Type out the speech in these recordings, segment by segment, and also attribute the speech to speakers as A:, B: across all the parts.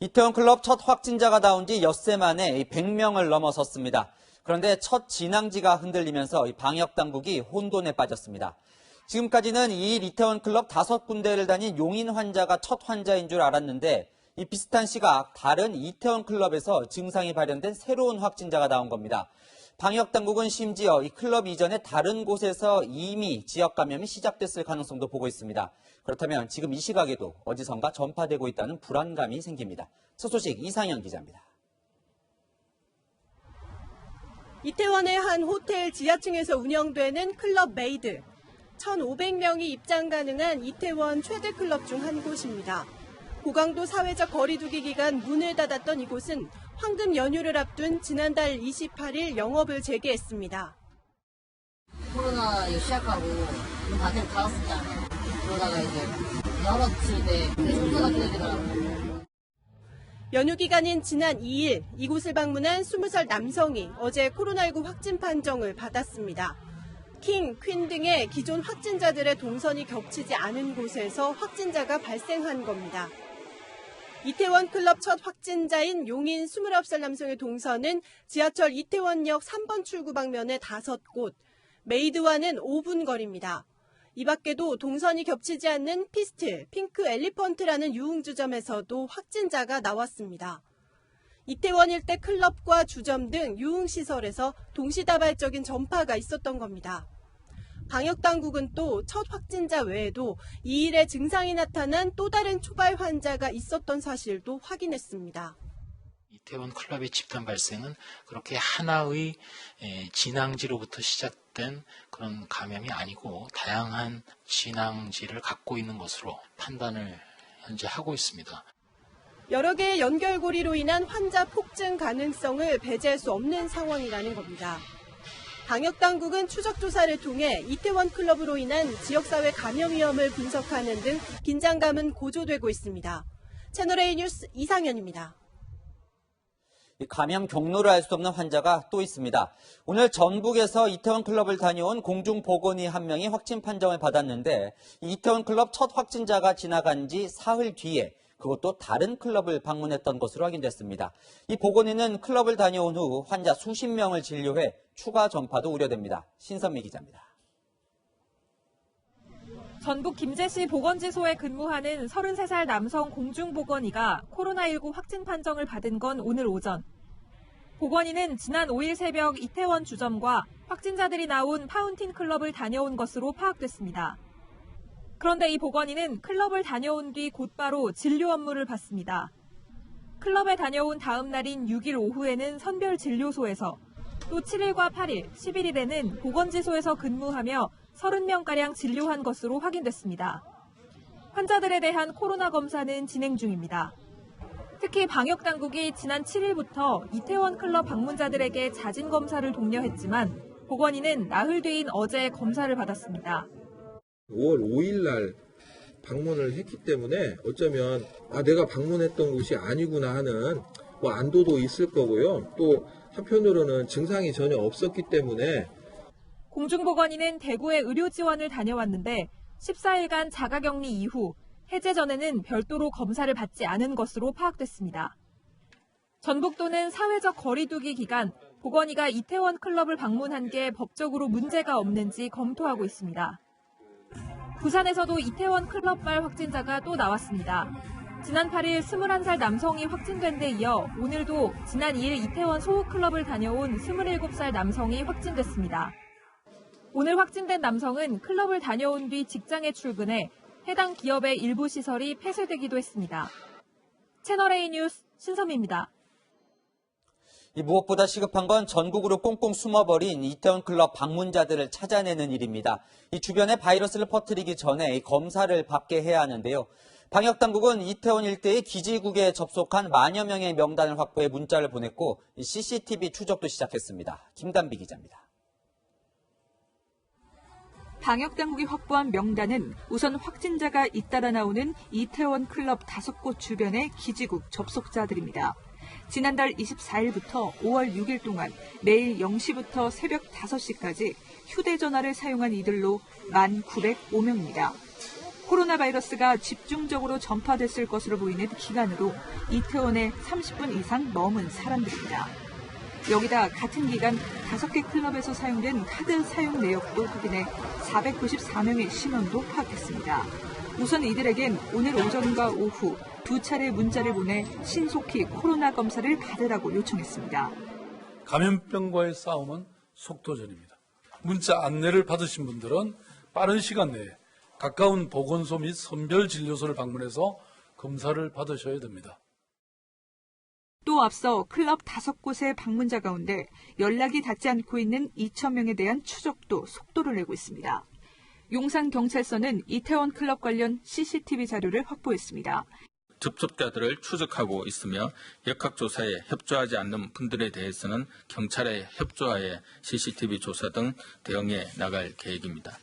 A: 이태원 클럽 첫 확진자가 나온 지 엿새 만에 100명을 넘어섰습니다. 그런데 첫 진앙지가 흔들리면서 방역 당국이 혼돈에 빠졌습니다. 지금까지는 2일 이태원 클럽 5군데를 다닌 용인 환자가 첫 환자인 줄 알았는데 이 비슷한 시각 다른 이태원 클럽에서 증상이 발현된 새로운 확진자가 나온 겁니다. 방역 당국은 심지어 이 클럽 이전에 다른 곳에서 이미 지역 감염이 시작됐을 가능성도 보고 있습니다. 그렇다면 지금 이 시각에도 어디선가 전파되고 있다는 불안감이 생깁니다. 첫 소식 이상현 기자입니다.
B: 이태원의 한 호텔 지하층에서 운영되는 클럽 메이드. 1,500명이 입장 가능한 이태원 최대 클럽 중 한 곳입니다. 고강도 사회적 거리두기 기간 문을 닫았던 이곳은 황금 연휴를 앞둔 지난달 28일 영업을 재개했습니다.
C: 코로나 시작하고 문 닫았었잖아요. 그러다가 이제 열었을 때 계속 닫히더라고요.
B: 연휴 기간인 지난 2일 이곳을 방문한 20살 남성이 어제 코로나19 확진 판정을 받았습니다. 킹, 퀸 등의 기존 확진자들의 동선이 겹치지 않은 곳에서 확진자가 발생한 겁니다. 이태원 클럽 첫 확진자인 용인 29살 남성의 동선은 지하철 이태원역 3번 출구 방면에 5곳, 메이드와는 5분 거리입니다. 이 밖에도 동선이 겹치지 않는 피스틸, 핑크 엘리펀트라는 유흥주점에서도 확진자가 나왔습니다. 이태원 일대 클럽과 주점 등 유흥시설에서 동시다발적인 전파가 있었던 겁니다. 방역당국은 또 첫 확진자 외에도 2일에 증상이 나타난 또 다른 초발 환자가 있었던 사실도 확인했습니다.
D: 이태원 클럽의 집단 발생은 그렇게 하나의 진앙지로부터 시작된 그런 감염이 아니고 다양한 진앙지를 갖고 있는 것으로 판단을 현재 하고 있습니다.
B: 여러 개의 연결고리로 인한 환자 폭증 가능성을 배제할 수 없는 상황이라는 겁니다. 방역당국은 추적조사를 통해 이태원 클럽으로 인한 지역사회 감염 위험을 분석하는 등 긴장감은 고조되고 있습니다. 채널A 뉴스 이상현입니다.
A: 감염 경로를 알 수 없는 환자가 또 있습니다. 오늘 전북에서 이태원 클럽을 다녀온 공중보건의 한 명이 확진 판정을 받았는데 이태원 클럽 첫 확진자가 지나간 지 사흘 뒤에 그것도 다른 클럽을 방문했던 것으로 확인됐습니다. 이 보건의는 클럽을 다녀온 후 환자 수십 명을 진료해 추가 전파도 우려됩니다. 신선미 기자입니다.
E: 전북 김제시 보건지소에 근무하는 33살 남성 공중보건의가 코로나19 확진 판정을 받은 건 오늘 오전. 보건의는 지난 5일 새벽 이태원 주점과 확진자들이 나온 파운틴 클럽을 다녀온 것으로 파악됐습니다. 그런데 이 보건의는 클럽을 다녀온 뒤 곧바로 진료 업무를 받습니다. 클럽에 다녀온 다음 날인 6일 오후에는 선별진료소에서 또 7일과 8일, 11일에는 보건지소에서 근무하며 30명가량 진료한 것으로 확인됐습니다. 환자들에 대한 코로나 검사는 진행 중입니다. 특히 방역당국이 지난 7일부터 이태원 클럽 방문자들에게 자진 검사를 독려했지만 보건의는 나흘 뒤인 어제 검사를 받았습니다.
F: 5월 5일 날 방문을 했기 때문에 어쩌면 내가 방문했던 곳이 아니구나 하는 안도도 있을 거고요. 또 한편으로는 증상이 전혀 없었기 때문에
E: 공중보건의는 대구에 의료 지원을 다녀왔는데 14일간 자가격리 이후 해제 전에는 별도로 검사를 받지 않은 것으로 파악됐습니다. 전북도는 사회적 거리두기 기간 보건의가 이태원 클럽을 방문한 게 법적으로 문제가 없는지 검토하고 있습니다. 부산에서도 이태원 클럽발 확진자가 또 나왔습니다. 지난 8일 21살 남성이 확진된 데 이어 오늘도 지난 2일 이태원 소호클럽을 다녀온 27살 남성이 확진됐습니다. 오늘 확진된 남성은 클럽을 다녀온 뒤 직장에 출근해 해당 기업의 일부 시설이 폐쇄되기도 했습니다. 채널A 뉴스 신선미입니다.
A: 무엇보다 시급한 건 전국으로 꽁꽁 숨어버린 이태원 클럽 방문자들을 찾아내는 일입니다. 이 주변에 바이러스를 퍼뜨리기 전에 검사를 받게 해야 하는데요. 방역당국은 이태원 일대의 기지국에 접속한 만여 명의 명단을 확보해 문자를 보냈고 CCTV 추적도 시작했습니다. 김단비 기자입니다.
G: 방역당국이 확보한 명단은 우선 확진자가 잇따라 나오는 이태원 클럽 5곳 주변의 기지국 접속자들입니다. 지난달 24일부터 5월 6일 동안 매일 0시부터 새벽 5시까지 휴대전화를 사용한 이들로 1,905명입니다. 코로나 바이러스가 집중적으로 전파됐을 것으로 보이는 기간으로 이태원에 30분 이상 머문 사람들입니다. 여기다 같은 기간 5개 클럽에서 사용된 카드 사용 내역도 확인해 494명의 신원도 파악했습니다. 우선 이들에겐 오늘 오전과 오후 2차례 문자를 보내 신속히 코로나 검사를 받으라고 요청했습니다.
H: 감염병과의 싸움은 속도전입니다. 문자 안내를 받으신 분들은 빠른 시간 내에 가까운 보건소 및 선별진료소를 방문해서 검사를 받으셔야 됩니다.
G: 또 앞서 클럽 5곳의 방문자 가운데 연락이 닿지 않고 있는 2,000명에 대한 추적도 속도를 내고 있습니다. 용산경찰서는 이태원 클럽 관련 CCTV 자료를 확보했습니다.
I: 접촉자들을 추적하고 있으며 역학조사에 협조하지 않는 분들에 대해서는 경찰의 협조하에 CCTV 조사 등 대응해 나갈 계획입니다.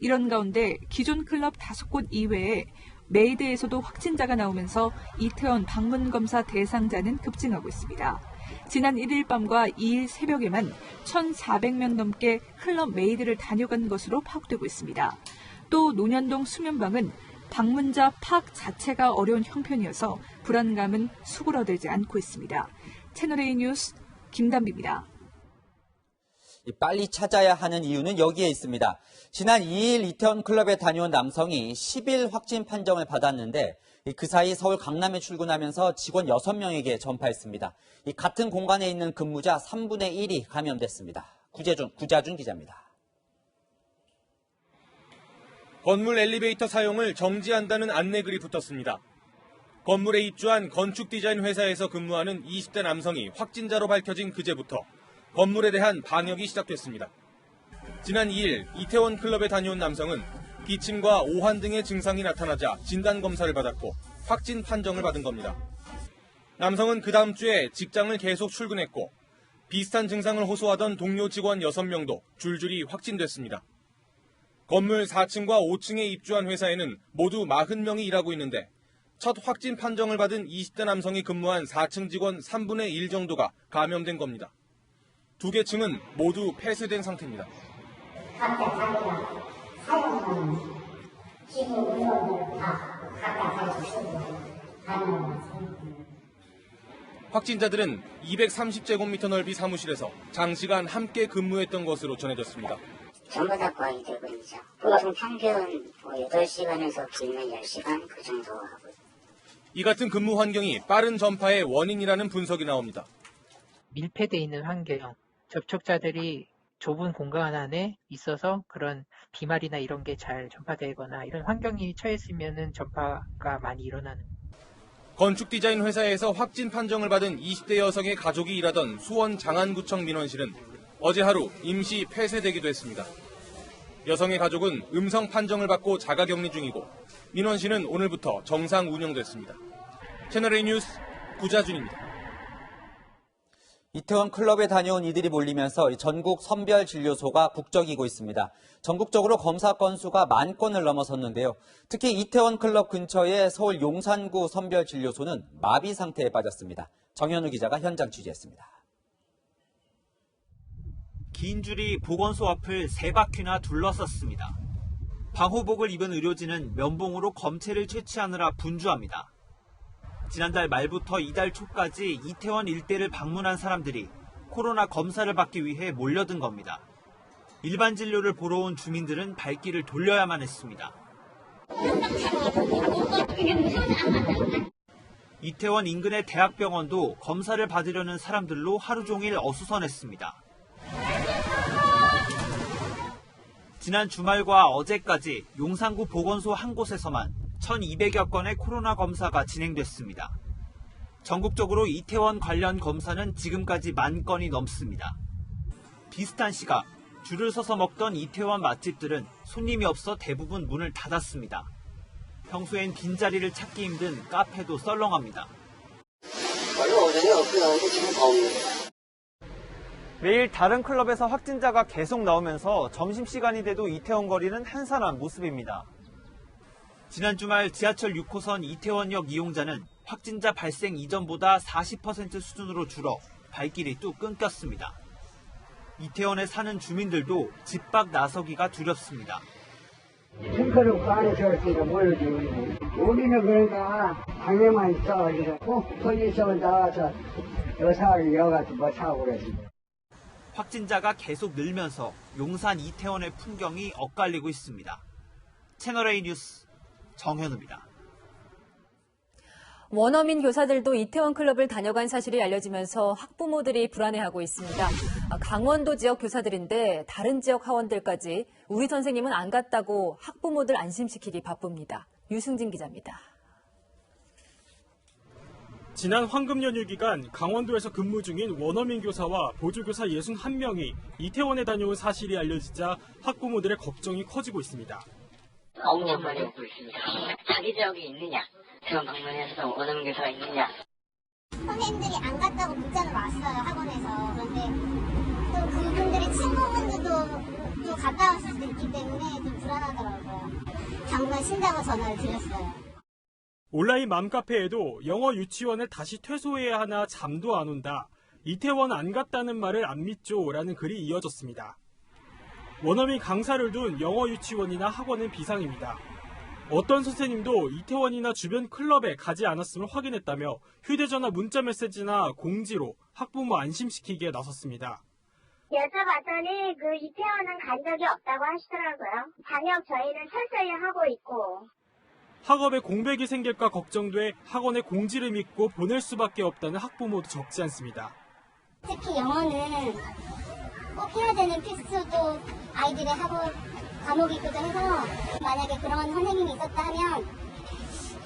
G: 이런 가운데 기존 클럽 5곳 이외에 메이드에서도 확진자가 나오면서 이태원 방문검사 대상자는 급증하고 있습니다. 지난 1일 밤과 2일 새벽에만 1,400명 넘게 클럽 메이드를 다녀간 것으로 파악되고 있습니다. 또 논현동 수면방은 방문자 파악 자체가 어려운 형편이어서 불안감은 수그러들지 않고 있습니다. 채널A 뉴스 김담비입니다.
A: 빨리 찾아야 하는 이유는 여기에 있습니다. 지난 2일 이태원 클럽에 다녀온 남성이 10일 확진 판정을 받았는데 그 사이 서울 강남에 출근하면서 직원 6명에게 전파했습니다. 같은 공간에 있는 근무자 3분의 1이 감염됐습니다. 구자준 기자입니다.
J: 건물 엘리베이터 사용을 정지한다는 안내글이 붙었습니다. 건물에 입주한 건축 디자인 회사에서 근무하는 20대 남성이 확진자로 밝혀진 그제부터 건물에 대한 방역이 시작됐습니다. 지난 2일 이태원 클럽에 다녀온 남성은 기침과 오한 등의 증상이 나타나자 진단검사를 받았고 확진 판정을 받은 겁니다. 남성은 그 다음 주에 직장을 계속 출근했고 비슷한 증상을 호소하던 동료 직원 6명도 줄줄이 확진됐습니다. 건물 4층과 5층에 입주한 회사에는 모두 40명이 일하고 있는데 첫 확진 판정을 받은 20대 남성이 근무한 4층 직원 3분의 1 정도가 감염된 겁니다. 2개 층은 모두 폐쇄된 상태입니다. 확진자들은 230제곱미터 넓이 사무실에서 장시간 함께 근무했던 것으로 전해졌습니다.
K: 전부 다 거의 대부분이죠. 보통 평균 8시간에서 길면 10시간 그 정도 하고.
J: 이 같은 근무 환경이 빠른 전파의 원인이라는 분석이 나옵니다.
L: 밀폐되어 있는 환경, 접촉자들이 좁은 공간 안에 있어서 그런 비말이나 이런 게 잘 전파되거나 이런 환경이 처했으면 전파가 많이 일어나는.
J: 건축 디자인 회사에서 확진 판정을 받은 20대 여성의 가족이 일하던 수원 장안구청 민원실은 어제 하루 임시 폐쇄되기도 했습니다. 여성의 가족은 음성 판정을 받고 자가격리 중이고 민원실은 오늘부터 정상 운영됐습니다. 채널A 뉴스 구자준입니다.
A: 이태원 클럽에 다녀온 이들이 몰리면서 전국 선별진료소가 북적이고 있습니다. 전국적으로 검사 건수가 10,000건을 넘어섰는데요. 특히 이태원 클럽 근처의 서울 용산구 선별진료소는 마비 상태에 빠졌습니다. 정현우 기자가 현장 취재했습니다.
M: 긴 줄이 보건소 앞을 3바퀴나 둘러섰습니다. 방호복을 입은 의료진은 면봉으로 검체를 채취하느라 분주합니다. 지난달 말부터 이달 초까지 이태원 일대를 방문한 사람들이 코로나 검사를 받기 위해 몰려든 겁니다. 일반 진료를 보러 온 주민들은 발길을 돌려야만 했습니다. 이태원 인근의 대학병원도 검사를 받으려는 사람들로 하루 종일 어수선했습니다. 지난 주말과 어제까지 용산구 보건소 한 곳에서만 1,200여 건의 코로나 검사가 진행됐습니다. 전국적으로 이태원 관련 검사는 지금까지 10,000건이 넘습니다. 비슷한 시각 줄을 서서 먹던 이태원 맛집들은 손님이 없어 대부분 문을 닫았습니다. 평소엔 빈자리를 찾기 힘든 카페도 썰렁합니다.
K: 별로 오전에 없고요. 지금 더 없네요.
M: 매일 다른 클럽에서 확진자가 계속 나오면서 점심시간이 돼도 이태원 거리는 한산한 모습입니다. 지난 주말 지하철 6호선 이태원역 이용자는 확진자 발생 이전보다 40% 수준으로 줄어 발길이 뚝 끊겼습니다. 이태원에 사는 주민들도 집 밖 나서기가 두렵습니다.
N: 탱크를 안에 들었으니까 모르지. 우리는 그러니까 방에만 있어가지고 거기서 나와서 여사를 여가지고 뭐 사고 그랬습니다.
M: 확진자가 계속 늘면서 용산 이태원의 풍경이 엇갈리고 있습니다. 채널A 뉴스 정현우입니다.
O: 원어민 교사들도 이태원 클럽을 다녀간 사실이 알려지면서 학부모들이 불안해하고 있습니다. 강원도 지역 교사들인데 다른 지역 하원들까지 우리 선생님은 안 갔다고 학부모들 안심시키기 바쁩니다. 유승진 기자입니다.
P: 지난 황금 연휴 기간 강원도에서 근무 중인 원어민 교사와 보조교사 61명이 이태원에 다녀온 사실이 알려지자 학부모들의 걱정이 커지고 있습니다.
K: 억년만에 오고 있습니다. 자기 지역이 있느냐? 대원 방문해서 원어민 교사가 있느냐?
Q: 선생님들이 안 갔다고 문자는 왔어요, 학원에서. 그런데 또 그분들의 친구분들도 또 갔다 왔을 수도 있기 때문에 좀 불안하더라고요. 당분간 쉰다고 전화를 드렸어요.
P: 온라인 맘카페에도 영어 유치원을 다시 퇴소해야 하나 잠도 안 온다. 이태원 안 갔다는 말을 안 믿죠. 라는 글이 이어졌습니다. 원어민 강사를 둔 영어 유치원이나 학원은 비상입니다. 어떤 선생님도 이태원이나 주변 클럽에 가지 않았음을 확인했다며 휴대전화 문자메시지나 공지로 학부모 안심시키기에 나섰습니다.
Q: 여쭤봤더니 그 이태원은 간 적이 없다고 하시더라고요. 방역 저희는 철저히 하고 있고.
P: 학업에 공백이 생길까 걱정돼 학원의 공지를 믿고 보낼 수밖에 없다는 학부모도 적지 않습니다.
Q: 특히 영어는 꼭 해야 되는 필수도 아이들의 학업 과목이기도 해서 만약에 그런 선생님이 있었다 하면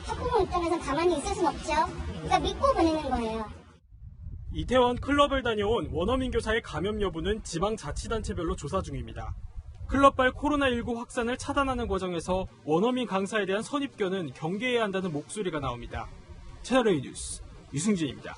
Q: 학부모 입장에서 가만히 있을 순 없죠. 그러니까 믿고 보내는 거예요.
P: 이태원 클럽을 다녀온 원어민 교사의 감염 여부는 지방자치단체별로 조사 중입니다. 클럽발 코로나19 확산을 차단하는 과정에서 원어민 강사에 대한 선입견은 경계해야 한다는 목소리가 나옵니다. 채널A 뉴스 유승진입니다.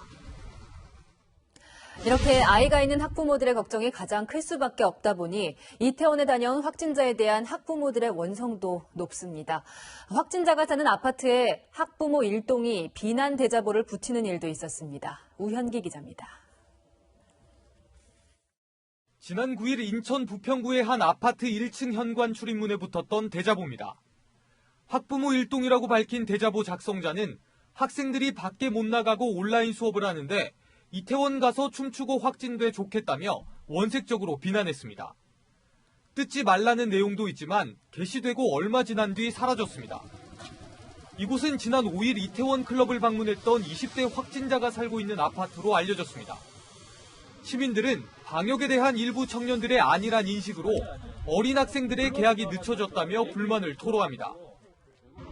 O: 이렇게 아이가 있는 학부모들의 걱정이 가장 클 수밖에 없다 보니 이태원에 다녀온 확진자에 대한 학부모들의 원성도 높습니다. 확진자가 사는 아파트에 학부모 일동이 비난 대자보를 붙이는 일도 있었습니다. 우현기 기자입니다.
J: 지난 9일 인천 부평구의 한 아파트 1층 현관 출입문에 붙었던 대자보입니다. 학부모 일동이라고 밝힌 대자보 작성자는 학생들이 밖에 못 나가고 온라인 수업을 하는데 이태원 가서 춤추고 확진돼 좋겠다며 원색적으로 비난했습니다. 뜯지 말라는 내용도 있지만 게시되고 얼마 지난 뒤 사라졌습니다. 이곳은 지난 5일 이태원 클럽을 방문했던 20대 확진자가 살고 있는 아파트로 알려졌습니다. 시민들은 방역에 대한 일부 청년들의 안일한 인식으로 어린 학생들의 개학이 늦춰졌다며 불만을 토로합니다.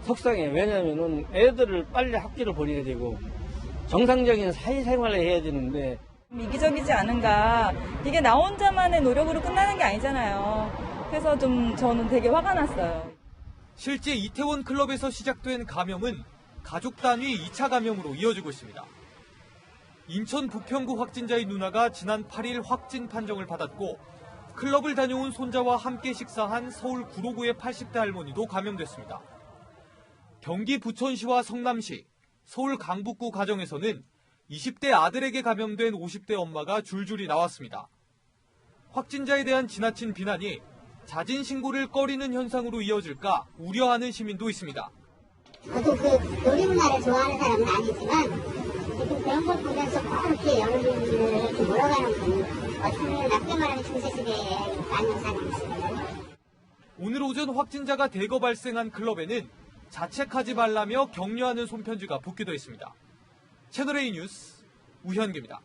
R: 속상해. 왜냐하면 애들을 빨리 학교를 보내야 되고 정상적인 사회생활을 해야 되는데
S: 이기적이지 않은가. 이게 나 혼자만의 노력으로 끝나는 게 아니잖아요. 그래서 저는 되게 화가 났어요.
J: 실제 이태원 클럽에서 시작된 감염은 가족 단위 2차 감염으로 이어지고 있습니다. 인천 부평구 확진자의 누나가 지난 8일 확진 판정을 받았고 클럽을 다녀온 손자와 함께 식사한 서울 구로구의 80대 할머니도 감염됐습니다. 경기 부천시와 성남시, 서울 강북구 가정에서는 20대 아들에게 감염된 50대 엄마가 줄줄이 나왔습니다. 확진자에 대한 지나친 비난이 자진 신고를 꺼리는 현상으로 이어질까 우려하는 시민도 있습니다.
Q: 저도 그 놀이문화를 좋아하는 사람은 아니지만 그런 걸 보면서 그렇게 여러분들을 몰아가는 분 어쩌면 나쁘게 말하면 중세시대에 많은 사람이 있습니다.
J: 오늘 오전 확진자가 대거 발생한 클럽에는 자책하지 말라며 격려하는 손편지가 붙기도 했습니다. 채널A 뉴스 우현기입니다.